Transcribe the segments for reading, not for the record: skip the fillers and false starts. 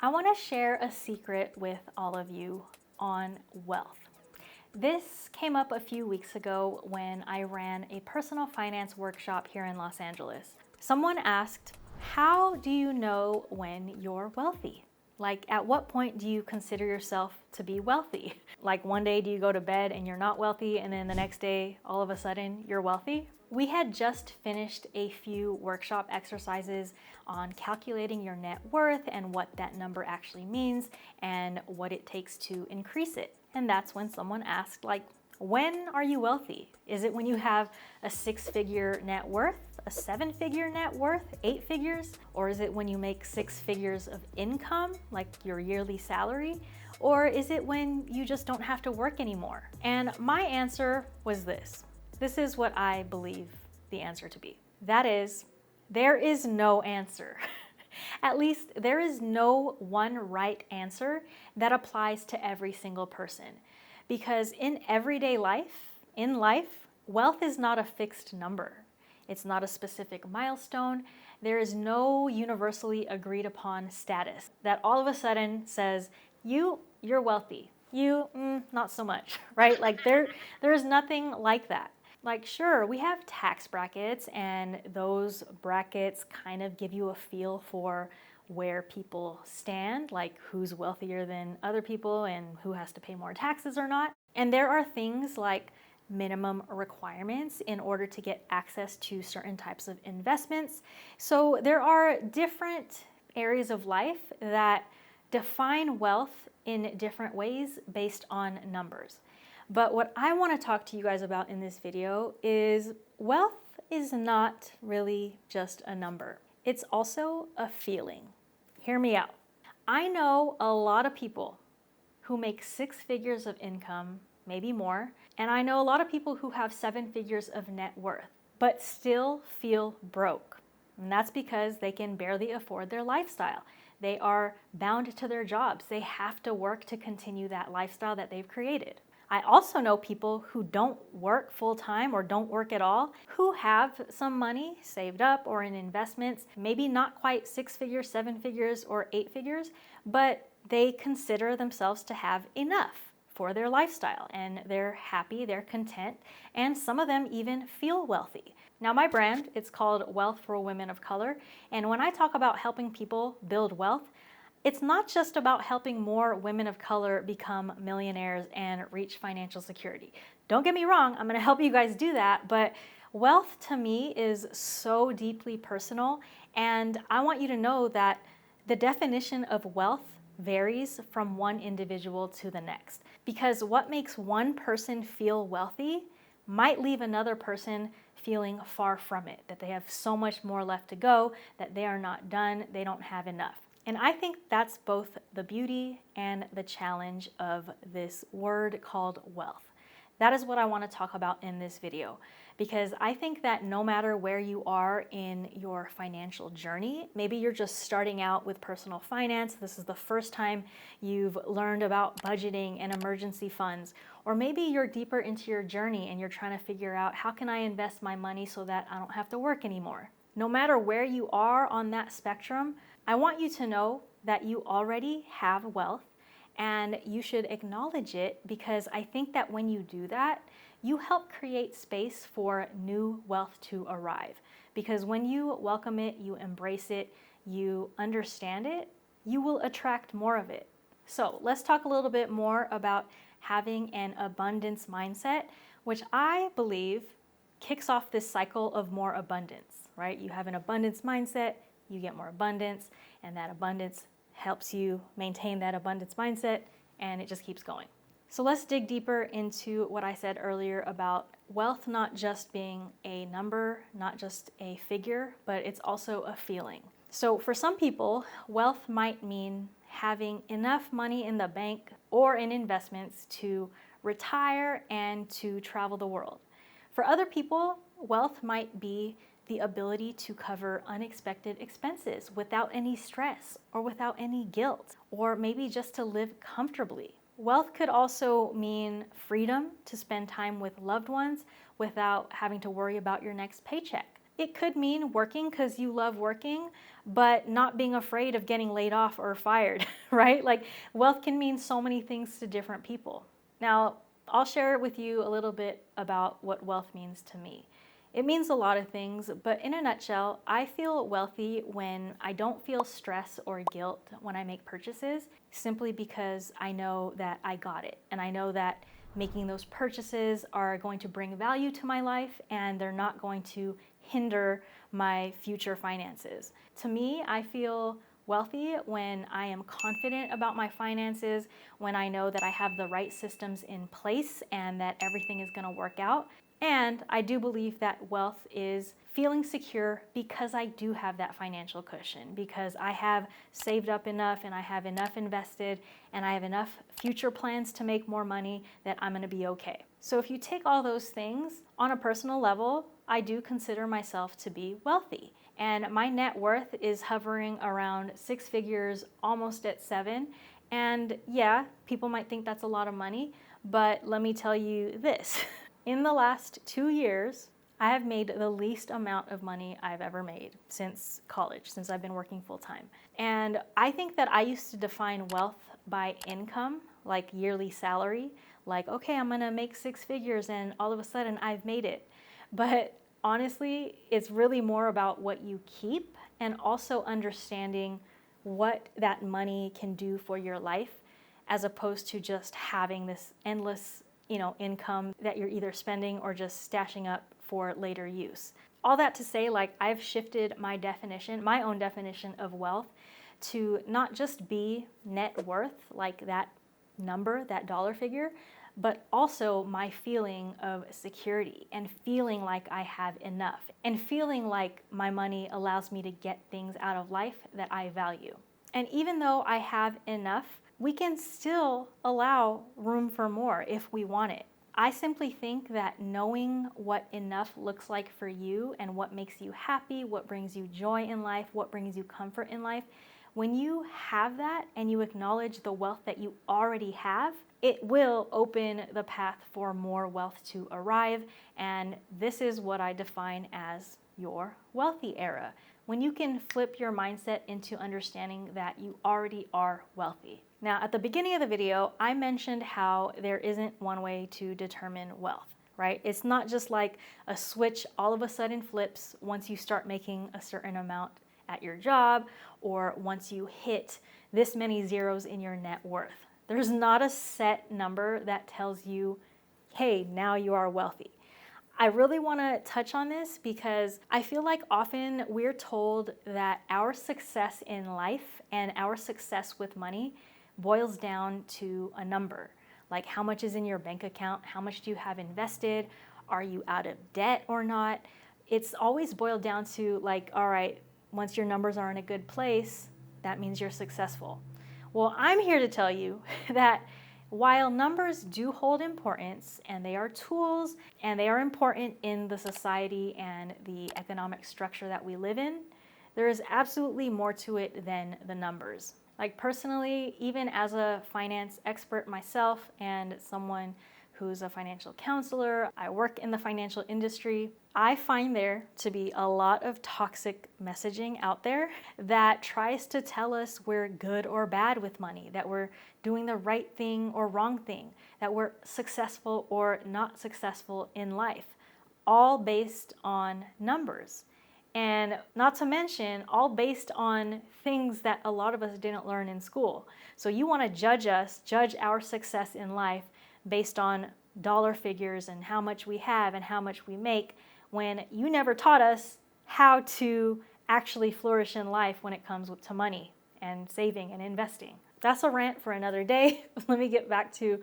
I want to share a secret with all of you on wealth. This came up a few weeks ago when I ran a personal finance workshop here in Los Angeles. Someone asked, how do you know when you're wealthy? Like, at what point do you consider yourself to be wealthy? Like, one day do you go to bed and you're not wealthy, and then the next day, all of a sudden, you're wealthy? We had just finished a few workshop exercises on calculating your net worth and what that number actually means and what it takes to increase it. And that's when someone asked, like, when are you wealthy? Is it when you have a 6-figure net worth, a 7-figure net worth, 8 figures? Or is it when you make 6 figures of income, like your yearly salary? Or is it when you just don't have to work anymore? And my answer was this. This is what I believe the answer to be. That is, there is no answer. At least there is no one right answer that applies to every single person. Because in everyday life, wealth is not a fixed number. It's not a specific milestone. There is no universally agreed upon status that all of a sudden says, you're wealthy. You, not so much, right? Like there is nothing like that. Like, sure, we have tax brackets, and those brackets kind of give you a feel for where people stand, like who's wealthier than other people and who has to pay more taxes or not. And there are things like minimum requirements in order to get access to certain types of investments. So there are different areas of life that define wealth in different ways based on numbers. But what I want to talk to you guys about in this video is wealth is not really just a number. It's also a feeling. Hear me out. I know a lot of people who make 6 figures of income, maybe more, and I know a lot of people who have 7 figures of net worth, but still feel broke. And that's because they can barely afford their lifestyle. They are bound to their jobs. They have to work to continue that lifestyle that they've created. I also know people who don't work full-time or don't work at all, who have some money saved up or in investments, maybe not quite 6 figures, 7 figures, or 8 figures, but they consider themselves to have enough for their lifestyle, and they're happy, they're content, and some of them even feel wealthy. Now, my brand, it's called Wealth for Women of Color, and when I talk about helping people build wealth, it's not just about helping more women of color become millionaires and reach financial security. Don't get me wrong, I'm gonna help you guys do that, but wealth to me is so deeply personal, and I want you to know that the definition of wealth varies from one individual to the next. Because what makes one person feel wealthy might leave another person feeling far from it, that they have so much more left to go, that they are not done, they don't have enough. And I think that's both the beauty and the challenge of this word called wealth. That is what I want to talk about in this video, because I think that no matter where you are in your financial journey, maybe you're just starting out with personal finance, this is the first time you've learned about budgeting and emergency funds, or maybe you're deeper into your journey and you're trying to figure out, how can I invest my money so that I don't have to work anymore? No matter where you are on that spectrum, I want you to know that you already have wealth, and you should acknowledge it, because I think that when you do that, you help create space for new wealth to arrive. Because when you welcome it, you embrace it, you understand it, you will attract more of it. So let's talk a little bit more about having an abundance mindset, which I believe kicks off this cycle of more abundance, right? You have an abundance mindset, you get more abundance, and that abundance helps you maintain that abundance mindset, and it just keeps going. So let's dig deeper into what I said earlier about wealth not just being a number, not just a figure, but it's also a feeling. So for some people, wealth might mean having enough money in the bank or in investments to retire and to travel the world. For other people, wealth might be the ability to cover unexpected expenses without any stress or without any guilt, or maybe just to live comfortably. Wealth could also mean freedom to spend time with loved ones without having to worry about your next paycheck. It could mean working because you love working, but not being afraid of getting laid off or fired, right? Like wealth can mean so many things to different people. Now, I'll share with you a little bit about what wealth means to me. It means a lot of things, but in a nutshell, I feel wealthy when I don't feel stress or guilt when I make purchases, simply because I know that I got it. And I know that making those purchases are going to bring value to my life and they're not going to hinder my future finances. To me, I feel wealthy when I am confident about my finances, when I know that I have the right systems in place and that everything is going to work out. And I do believe that wealth is feeling secure because I do have that financial cushion, because I have saved up enough and I have enough invested and I have enough future plans to make more money that I'm going to be okay. So if you take all those things on a personal level, I do consider myself to be wealthy. And my net worth is hovering around 6 figures, almost at 7. And yeah, people might think that's a lot of money, but let me tell you this. In the last 2 years, I have made the least amount of money I've ever made since college, since I've been working full time. And I think that I used to define wealth by income, like yearly salary, like, okay, I'm gonna make 6 figures and all of a sudden I've made it. But honestly, it's really more about what you keep and also understanding what that money can do for your life, as opposed to just having this endless income that you're either spending or just stashing up for later use. All that to say, like, I've shifted my definition, my own definition of wealth, to not just be net worth, like that number, that dollar figure, but also my feeling of security and feeling like I have enough and feeling like my money allows me to get things out of life that I value. And even though I have enough, we can still allow room for more if we want it. I simply think that knowing what enough looks like for you and what makes you happy, what brings you joy in life, what brings you comfort in life, when you have that and you acknowledge the wealth that you already have, it will open the path for more wealth to arrive. And this is what I define as your wealthy era, when you can flip your mindset into understanding that you already are wealthy. Now, at the beginning of the video, I mentioned how there isn't one way to determine wealth, right? It's not just like a switch all of a sudden flips once you start making a certain amount at your job or once you hit this many zeros in your net worth. There's not a set number that tells you, hey, now you are wealthy. I really want to touch on this because I feel like often we're told that our success in life and our success with money boils down to a number. Like, how much is in your bank account? How much do you have invested? Are you out of debt or not? It's always boiled down to like, all right, once your numbers are in a good place, that means you're successful. Well, I'm here to tell you that while numbers do hold importance and they are tools and they are important in the society and the economic structure that we live in, there is absolutely more to it than the numbers. Like personally, even as a finance expert myself and someone who's a financial counselor, I work in the financial industry, I find there to be a lot of toxic messaging out there that tries to tell us we're good or bad with money, that we're doing the right thing or wrong thing, that we're successful or not successful in life, all based on numbers. And not to mention, all based on things that a lot of us didn't learn in school. So you want to judge us, judge our success in life based on dollar figures and how much we have and how much we make, when you never taught us how to actually flourish in life when it comes to money and saving and investing. That's a rant for another day. Let me get back to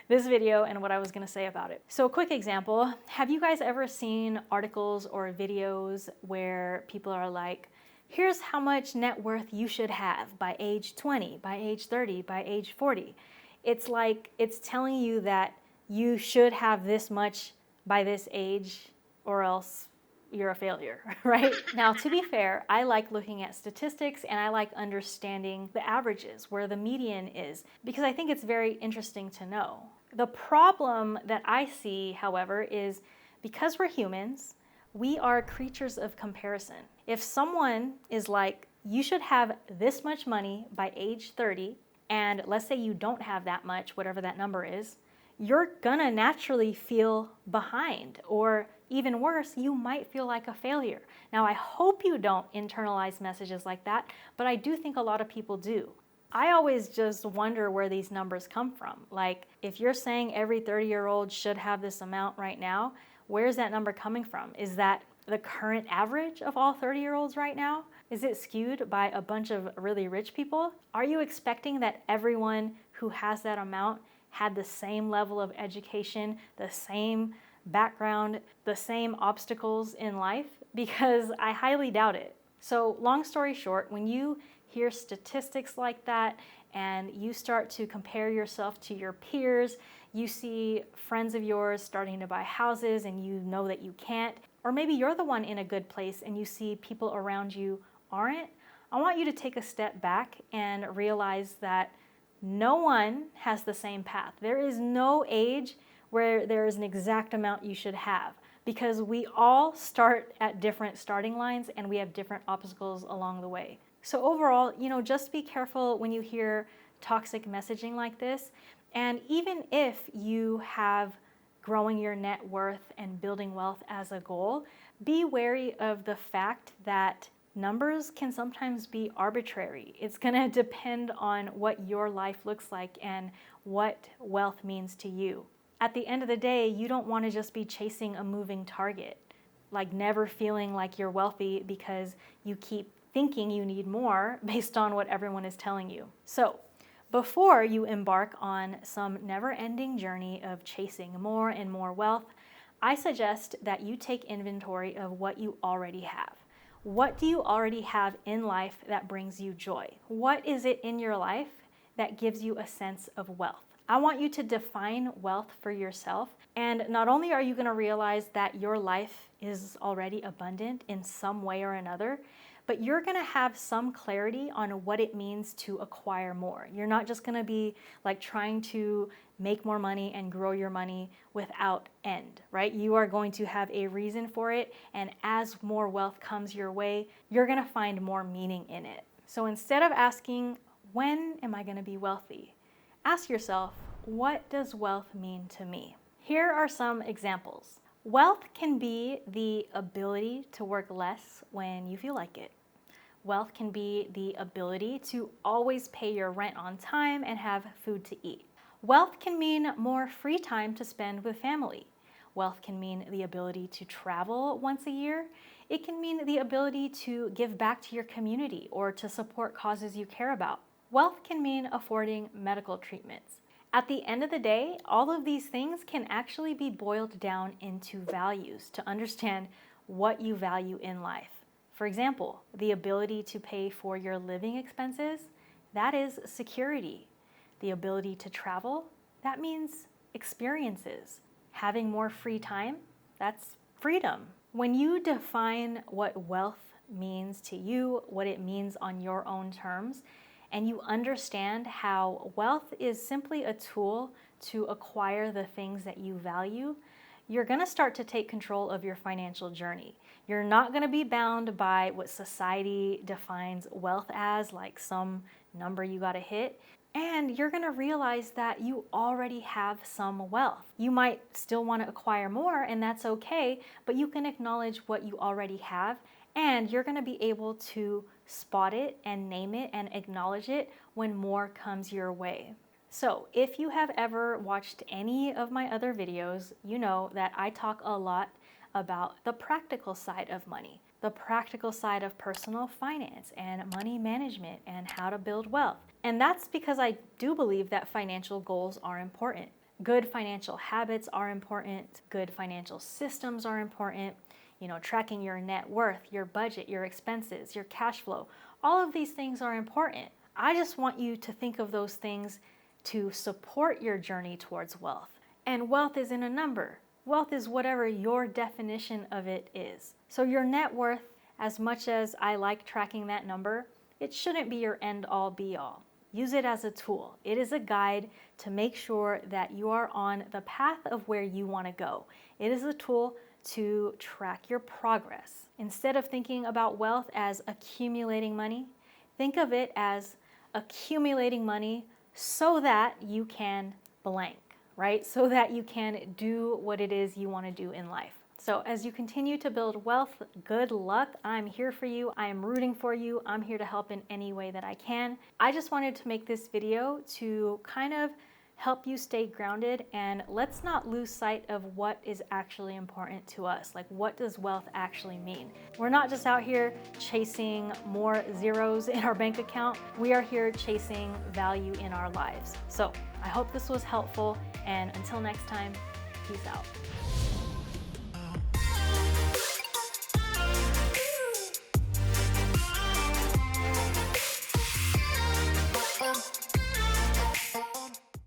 this video and what I was going to say about it. So a quick example, have you guys ever seen articles or videos where people are like, here's how much net worth you should have by age 20, by age 30, by age 40? It's like it's telling you that you should have this much by this age or else you're a failure, right? Now, to be fair, I like looking at statistics and I like understanding the averages, where the median is, because I think it's very interesting to know. The problem that I see, however, is because we're humans, We are creatures of comparison. If someone is like, you should have this much money by age 30, and let's say you don't have that much, whatever that number is, you're gonna naturally feel behind, or even worse, you might feel like a failure. Now, I hope you don't internalize messages like that, but I do think a lot of people do. I always just wonder where these numbers come from. Like, if you're saying every 30-year-old should have this amount right now, where's that number coming from? Is that the current average of all 30-year-olds right now? Is it skewed by a bunch of really rich people? Are you expecting that everyone who has that amount had the same level of education, the same background, the same obstacles in life? Because I highly doubt it. So long story short, when you hear statistics like that and you start to compare yourself to your peers, you see friends of yours starting to buy houses and you know that you can't, or maybe you're the one in a good place and you see people around you aren't, I want you to take a step back and realize that no one has the same path. There is no age where there is an exact amount you should have, because we all start at different starting lines and we have different obstacles along the way. So overall, just be careful when you hear toxic messaging like this. And even if you have growing your net worth and building wealth as a goal, be wary of the fact that numbers can sometimes be arbitrary. It's going to depend on what your life looks like and what wealth means to you. At the end of the day, you don't want to just be chasing a moving target, like never feeling like you're wealthy because you keep thinking you need more based on what everyone is telling you. So, before you embark on some never-ending journey of chasing more and more wealth, I suggest that you take inventory of what you already have. What do you already have in life that brings you joy? What is it in your life that gives you a sense of wealth? I want you to define wealth for yourself. And not only are you going to realize that your life is already abundant in some way or another, but you're going to have some clarity on what it means to acquire more. You're not just going to be like trying to make more money and grow your money without end, right? You are going to have a reason for it, and as more wealth comes your way, you're going to find more meaning in it. So instead of asking, when am I going to be wealthy? Ask yourself, what does wealth mean to me? Here are some examples. Wealth can be the ability to work less when you feel like it. Wealth can be the ability to always pay your rent on time and have food to eat. Wealth can mean more free time to spend with family. Wealth can mean the ability to travel once a year. It can mean the ability to give back to your community or to support causes you care about. Wealth can mean affording medical treatments. At the end of the day, all of these things can actually be boiled down into values to understand what you value in life. For example, the ability to pay for your living expenses, that is security. The ability to travel, that means experiences. Having more free time, that's freedom. When you define what wealth means to you, what it means on your own terms, and you understand how wealth is simply a tool to acquire the things that you value, you're going to start to take control of your financial journey. You're not going to be bound by what society defines wealth as, like some number you got to hit. And you're going to realize that you already have some wealth. You might still want to acquire more, and that's okay, but you can acknowledge what you already have, and you're going to be able to spot it and name it and acknowledge it when more comes your way. So if you have ever watched any of my other videos, you know that I talk a lot about the practical side of money, the practical side of personal finance and money management and how to build wealth. And that's because I do believe that financial goals are important. Good financial habits are important. Good financial systems are important. Tracking your net worth, your budget, your expenses, your cash flow, all of these things are important. I just want you to think of those things to support your journey towards wealth. And wealth isn't a number. Wealth is whatever your definition of it is. So your net worth, as much as I like tracking that number, it shouldn't be your end-all be-all. Use it as a tool. It is a guide to make sure that you are on the path of where you want to go. It is a tool to track your progress. Instead of thinking about wealth as accumulating money, think of it as accumulating money so that you can blank, right? So that you can do what it is you want to do in life. So as you continue to build wealth, good luck. I'm here for you. I am rooting for you. I'm here to help in any way that I can. I just wanted to make this video to kind of help you stay grounded, and let's not lose sight of what is actually important to us. Like, what does wealth actually mean? We're not just out here chasing more zeros in our bank account. We are here chasing value in our lives. So I hope this was helpful, and until next time, peace out.